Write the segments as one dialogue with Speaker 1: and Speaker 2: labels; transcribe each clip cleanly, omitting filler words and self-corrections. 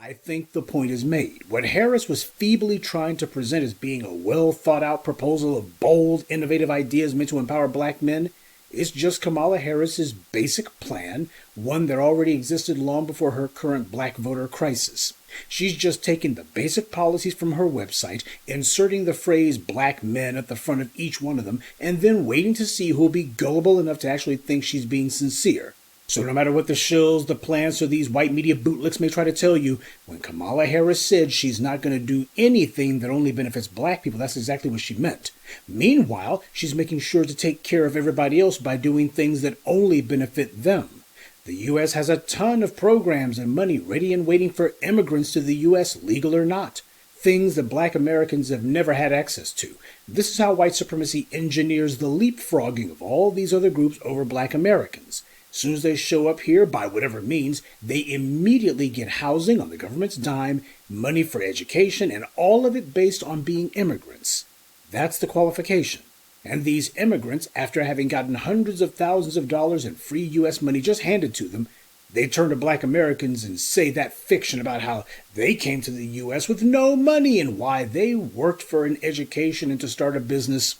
Speaker 1: I think the point is made. What Harris was feebly trying to present as being a well thought out proposal of bold, innovative ideas meant to empower black men is just Kamala Harris's basic plan, one that already existed long before her current black voter crisis. She's just taking the basic policies from her website, inserting the phrase black men at the front of each one of them, and then waiting to see who'll be gullible enough to actually think she's being sincere. So no matter what the shills, the plants, or these white media bootlicks may try to tell you, when Kamala Harris said she's not going to do anything that only benefits black people, that's exactly what she meant. Meanwhile, she's making sure to take care of everybody else by doing things that only benefit them. The U.S. has a ton of programs and money ready and waiting for immigrants to the U.S., legal or not. Things that black Americans have never had access to. This is how white supremacy engineers the leapfrogging of all these other groups over black Americans. As soon as they show up here, by whatever means, they immediately get housing on the government's dime, money for education, and all of it based on being immigrants. That's the qualification. And these immigrants, after having gotten hundreds of thousands of dollars in free U.S. money just handed to them, they turn to black Americans and say that fiction about how they came to the U.S. with no money and why they worked for an education and to start a business.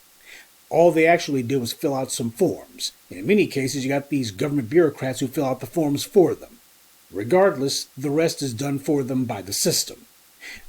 Speaker 1: All they actually did was fill out some forms. In many cases, you got these government bureaucrats who fill out the forms for them. Regardless, the rest is done for them by the system.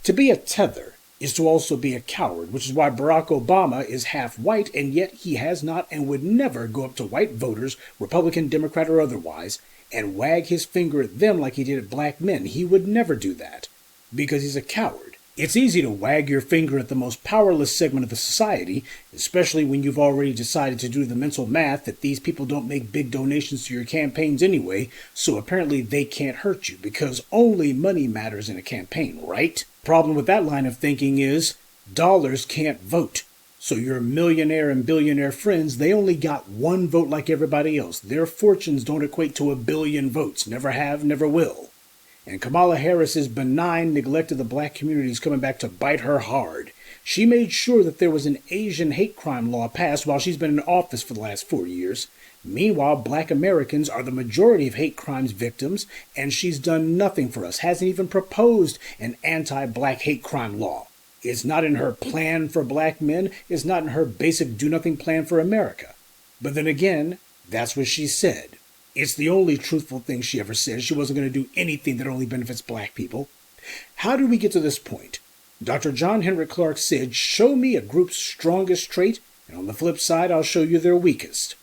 Speaker 1: To be a tether is to also be a coward, which is why Barack Obama is half white, and yet he has not and would never go up to white voters, Republican, Democrat, or otherwise, and wag his finger at them like he did at black men. He would never do that, because he's a coward. It's easy to wag your finger at the most powerless segment of the society, especially when you've already decided to do the mental math that these people don't make big donations to your campaigns anyway, so apparently they can't hurt you, because only money matters in a campaign, right? Problem with that line of thinking is dollars can't vote. So your millionaire and billionaire friends, they only got one vote like everybody else. Their fortunes don't equate to 1 billion votes. Never have, never will. And Kamala Harris's benign neglect of the black community is coming back to bite her hard. She made sure that there was an Asian hate crime law passed while she's been in office for the last 4 years. Meanwhile, black Americans are the majority of hate crimes victims, and she's done nothing for us, hasn't even proposed an anti-black hate crime law. It's not in her plan for black men, it's not in her basic do-nothing plan for America. But then again, that's what she said. It's the only truthful thing she ever said. She wasn't going to do anything that only benefits black people. How did we get to this point? Dr. John Henry Clark said, show me a group's strongest trait, and on the flip side, I'll show you their weakest.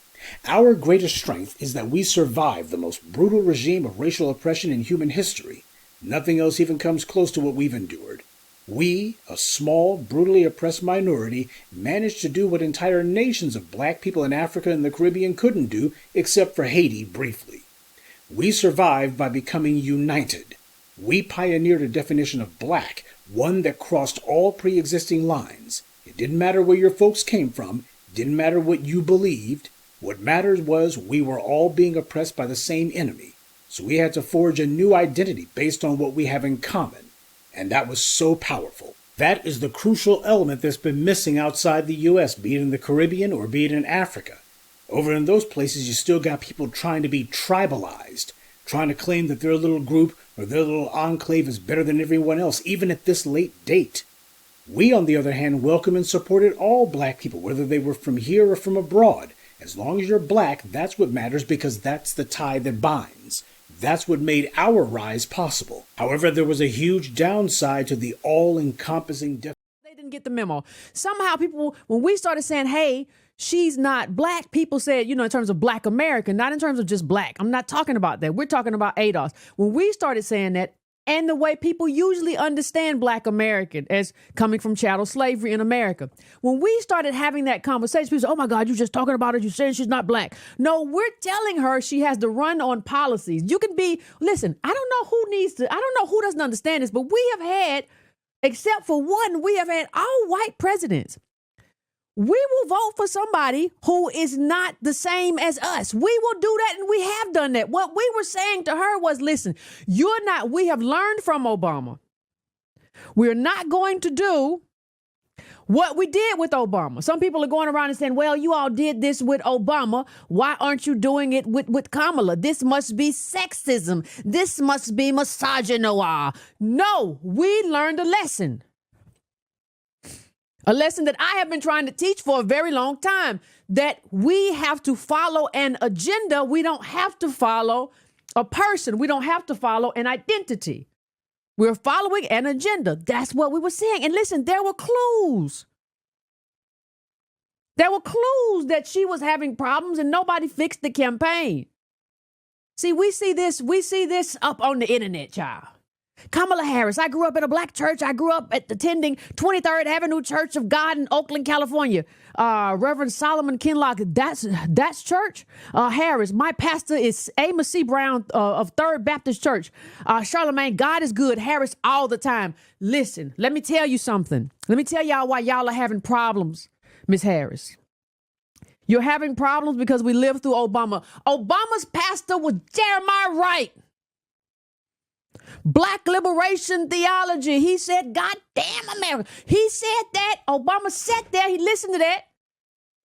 Speaker 1: Our greatest strength is that we survived the most brutal regime of racial oppression in human history. Nothing else even comes close to what we've endured. We, a small, brutally oppressed minority, managed to do what entire nations of black people in Africa and the Caribbean couldn't do, except for Haiti briefly. We survived by becoming united. We pioneered a definition of black, one that crossed all pre-existing lines. It didn't matter where your folks came from, it didn't matter what you believed. What mattered was we were all being oppressed by the same enemy. So we had to forge a new identity based on what we have in common. And that was so powerful. That is the crucial element that's been missing outside the U.S., be it in the Caribbean or be it in Africa. Over in those places, you still got people trying to be tribalized, trying to claim that their little group or their little enclave is better than everyone else, even at this late date. We, on the other hand, welcome and supported all black people, whether they were from here or from abroad. As long as you're black, that's what matters, because that's the tie that binds. That's what made our rise possible. However, there was a huge downside to the all-encompassing definition.
Speaker 2: They didn't get the memo. Somehow people, when we started saying, hey, she's not black, people said, in terms of black American, not in terms of just black. I'm not talking about that. We're talking about ADOS. When we started saying that, and the way people usually understand black American as coming from chattel slavery in America. When we started having that conversation, people said, oh my God, you're just talking about her. You saying she's not black. No, we're telling her she has to run on policies. You can be, listen, I don't know who doesn't understand this, but we have had, except for one, we have had all white presidents. We will vote for somebody who is not the same as us. We will do that, and we have done that. What we were saying to her was, listen, we have learned from Obama. We're not going to do What we did with Obama. Some people are going around and saying, well, you all did this with Obama. Why aren't you doing it with Kamala? This must be sexism. This must be misogynoir. No, we learned a lesson. A lesson that I have been trying to teach for a very long time, that we have to follow an agenda. We don't have to follow a person. We don't have to follow an identity. We're following an agenda. That's what we were saying. And listen, there were clues. There were clues that she was having problems and nobody fixed the campaign. See, we see this up on the internet, child. Kamala Harris. I grew up in a black church. I grew up attending 23rd Avenue Church of God in Oakland, California. Reverend Solomon Kinlock, that's church. Harris, my pastor is Amos C. Brown of 3rd Baptist Church. Charlemagne, God is good. Harris all the time. Listen, let me tell you something. Let me tell y'all why y'all are having problems, Miss Harris. You're having problems because we lived through Obama. Obama's pastor was Jeremiah Wright. Black liberation theology. He said, God damn America. He said that. Obama sat there. He listened to that.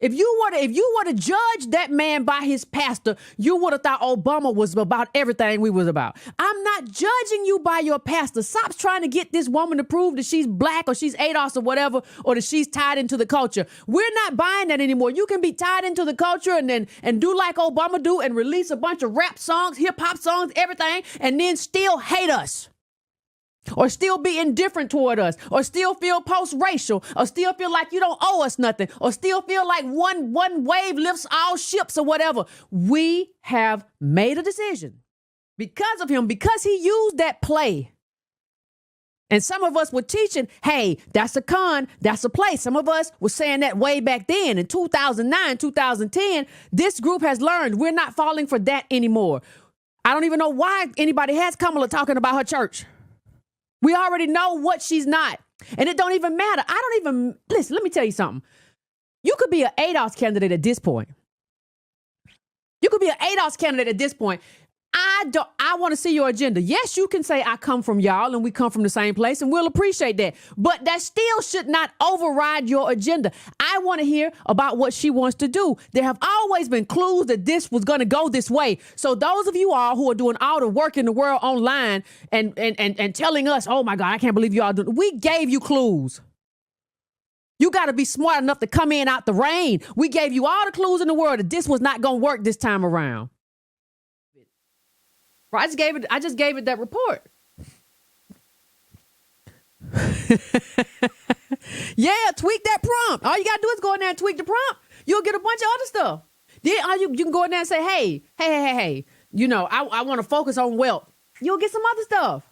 Speaker 2: If you were to judge that man by his pastor, you would have thought Obama was about everything we was about. I'm not judging you by your pastor. Stop trying to get this woman to prove that she's black or she's ADOS or whatever, or that she's tied into the culture. We're not buying that anymore. You can be tied into the culture and do like Obama do and release a bunch of rap songs, hip hop songs, everything, and then still hate us. Or still be indifferent toward us, or still feel post-racial, or still feel like you don't owe us nothing, or still feel like one wave lifts all ships or whatever. We have made a decision because of him, because he used that play. And some of us were teaching, hey, that's a con, that's a play. Some of us were saying that way back then in 2009, 2010. This group has learned we're not falling for that anymore. I don't even know why anybody has Kamala talking about her church. We already know what she's not. And it don't even matter. Listen, let me tell you something. You could be an ADOS candidate at this point. You could be an ADOS candidate at this point. I want to see your agenda. Yes, you can say I come from y'all and we come from the same place, and we'll appreciate that. But that still should not override your agenda. I want to hear about what she wants to do. There have always been clues that this was going to go this way. So those of you all who are doing all the work in the world online and telling us, oh my God, I can't believe you all doing, we gave you clues. You got to be smart enough to come in out the rain. We gave you all the clues in the world that this was not going to work this time around. I just gave it that report. Yeah, tweak that prompt. All you got to do is go in there and tweak the prompt. You'll get a bunch of other stuff. Then you can go in there and say, hey, you know, I want to focus on wealth. You'll get some other stuff.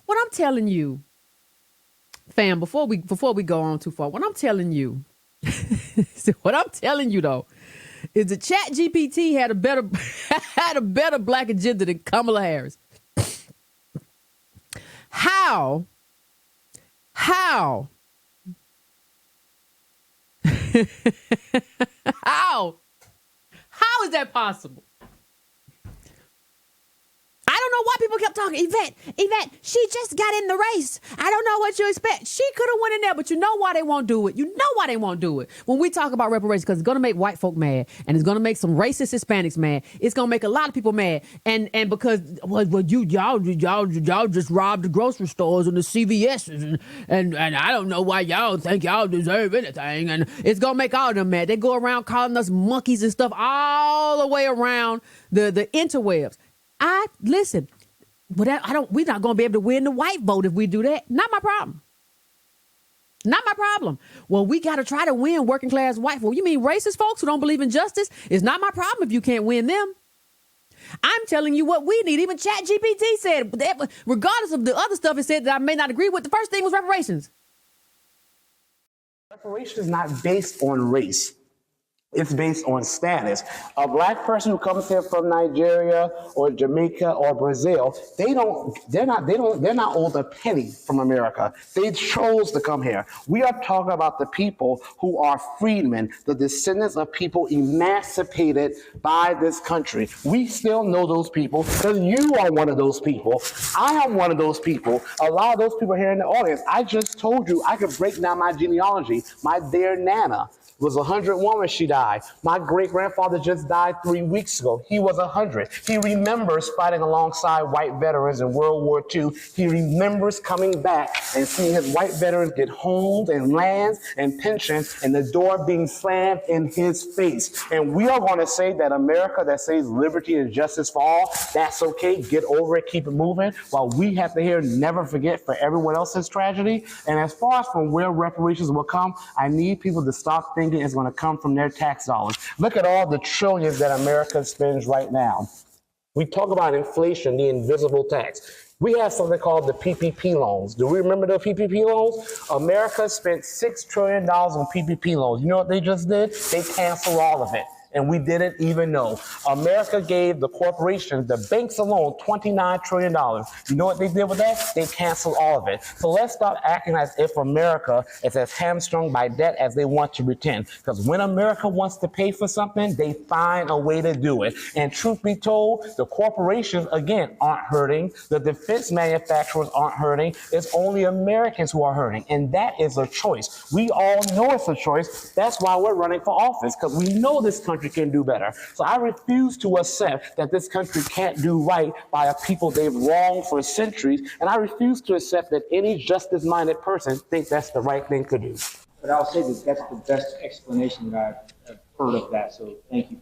Speaker 2: What I'm telling you, fam, before we go on too far, what I'm telling you though, is the Chat GPT had a better black agenda than Kamala Harris. How how is that possible? I don't know why people kept talking. Yvette, she just got in the race. I don't know what you expect. She could have went in there, but you know why they won't do it. You know why they won't do it. When we talk about reparations, because it's going to make white folk mad, and it's going to make some racist Hispanics mad. It's going to make a lot of people mad. And because y'all just robbed the grocery stores and the CVS's, and I don't know why y'all think y'all deserve anything. And it's going to make all of them mad. They go around calling us monkeys and stuff all the way around the interwebs. Listen, we're not going to be able to win the white vote if we do that. Not my problem. Not my problem. Well, we got to try to win working class white folk. You mean racist folks who don't believe in justice? It's not my problem if you can't win them. I'm telling you what we need. Even ChatGPT said, regardless of the other stuff it said that I may not agree with, the first thing was reparations.
Speaker 3: Reparations is not based on race. It's based on status. A black person who comes here from Nigeria or Jamaica or Brazil, they're not owed a penny from America. They chose to come here. We are talking about the people who are freedmen, the descendants of people emancipated by this country. We still know those people because you are one of those people. I am one of those people. A lot of those people here in the audience, I just told you I could break down my genealogy. My dear Nana was 101 when she died. My great-grandfather just died 3 weeks ago. He was 100. He remembers fighting alongside white veterans in World War II. He remembers coming back and seeing his white veterans get homes and lands and pensions and the door being slammed in his face. And we are going to say that America that says liberty and justice for all, that's okay, get over it, keep it moving, while we have to hear never forget for everyone else's tragedy. And as far as from where reparations will come, I need people to stop thinking is going to come from their tax dollars. Look at all the trillions that America spends right now. We talk about inflation, the invisible tax. We have something called the PPP loans. Do we remember the PPP loans? America spent $6 trillion on PPP loans. You know what they just did? They canceled all of it. And we didn't even know. America gave the corporations, the banks alone, $29 trillion. You know what they did with that? They canceled all of it. So let's stop acting as if America is as hamstrung by debt as they want to pretend. Because when America wants to pay for something, they find a way to do it. And truth be told, the corporations, again, aren't hurting. The defense manufacturers aren't hurting. It's only Americans who are hurting. And that is a choice. We all know it's a choice. That's why we're running for office, because we know this country can do better. So I refuse to accept that this country can't do right by a people they've wronged for centuries, and I refuse to accept that any justice-minded person thinks that's the right thing to do.
Speaker 4: But I'll say that that's the best explanation that I've heard of that, so thank you.